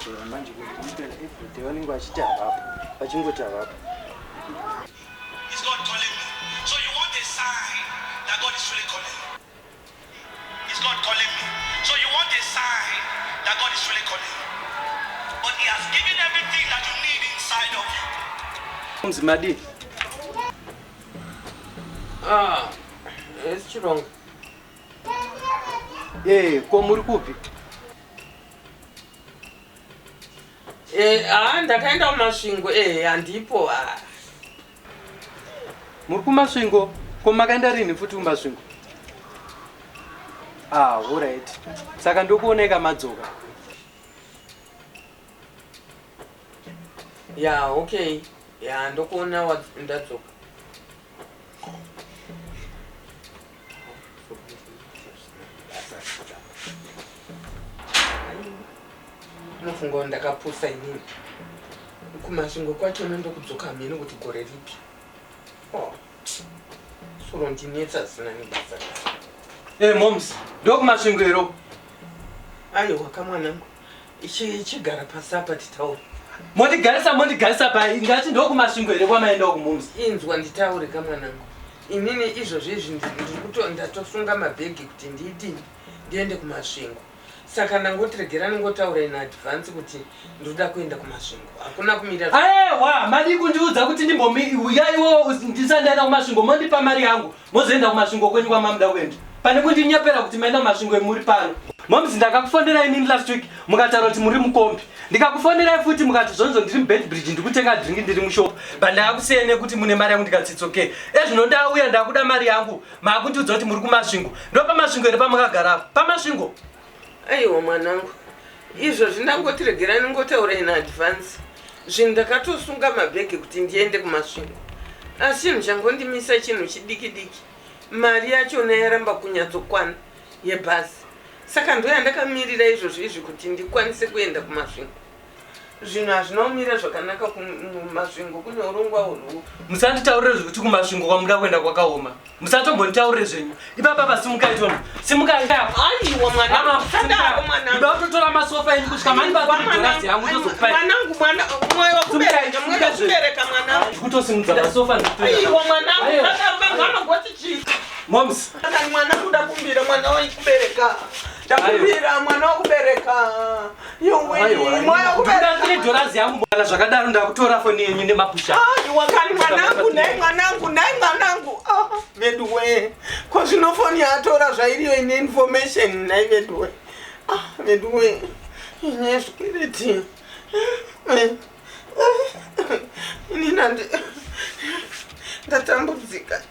Chero manje kuti everyday vanenge vachita vapo vachingoti vapo. Is God calling me? So you want a sign that God is really calling you? Is God calling me? So you want a sign that God is really calling you? But He has given everything that you need inside of you. Mzimadi. It's wrong. Kwa muri kupi? Ndakaenda kumasvingo handipo. Muri kumasvingo? Ko makaenda rini futi kumasvingo? Alright. Saka ndokuoneka madzoka. Okay. Ndokuona ndadzoka. Nofunga ndakapusa inini. Kumasvingo kwacho ndokudzoka mini kuti gore ripi. Soro ndinetsa zina nebasa. Moms, ndokumasvingo ero. Aiwa kamwanangu. Ichigara pasapa titaure. Mondigarisa pa ingati ndokumasvingo ere kwamaenda kumumzi. Inzwa nditaure kamwanangu. Inini izvozvi ndatosunga mabhegi kuti ndiende kumasvingo. Saka ndangotiregerani ngotaura in advance kuti ndoda kuenda kumasvingo. Hakuna kumira. Madi kundiudza kuti uyaiwo ndisandaenda kumasvingo mondipa mari yangu. Mozoenda kumasvingo kwenyu kwamamuda kuenda. Pane kundinyepera kuti maenda kumasvingo muri pano. Moms, ndakakufondera inini last week mukataura kuti muri mukombi. Ndikakufonderai futi mukati zvonzo ndiri muBedbridge ndikutenga drink ndiri mushop. Bandakakusiyene kuti mune mari yangu ndikati okay. Zvino ndauya ndakuda mari yangu. Makundiudza kuti muri kumasvingo. Ndopa masvingo ere pamukagara. Pamasvingo. Aiwa mwanangu. Izvo zvindangotiregerani ngotaura in advance. Zvinhu ndakatosunga mabhegi kuti ndiende kumasvingo. Asi chinhu changondimisa chinhu chidiki diki. Mari yacho yaramba kunyatsokwana yebhasi. Saka ndoya ndakamirira izvi kuti ndikwanise kuenda kumasvingo. Zvinhu hazvinomira zvakanaka kumasvingo kune urongwa urwu. Musanditaurire kuti kumasvingo kwamuda kuenda kwakaoma. Musatombonditaurire zvenyu. Ipapa basimukai tono. Simukai. Aiwa mwana. Ndototora masofa enyu kusvika mani $2 yangu tozokupai. Mwanangu mwoyo wakubereka mwanangu. Kutosimudza masofa ndikutora. Aiwa mwanangu ndakabanga goti chiki. Moms. Kana mwanangu ndakumbira mwana waikubereka. Ndakumbira mwana wakubereka. Mwoyo wakubereka. $3 yangu mwana zvakadaro ndakutora foni yenyu nemapusha. Wakani mwanangu. Veduwe. Ko zvino foni yatora zvairiyo ine information nai veduwe. Veduwe. Ine wechikwereti. Ini ndatambudzika.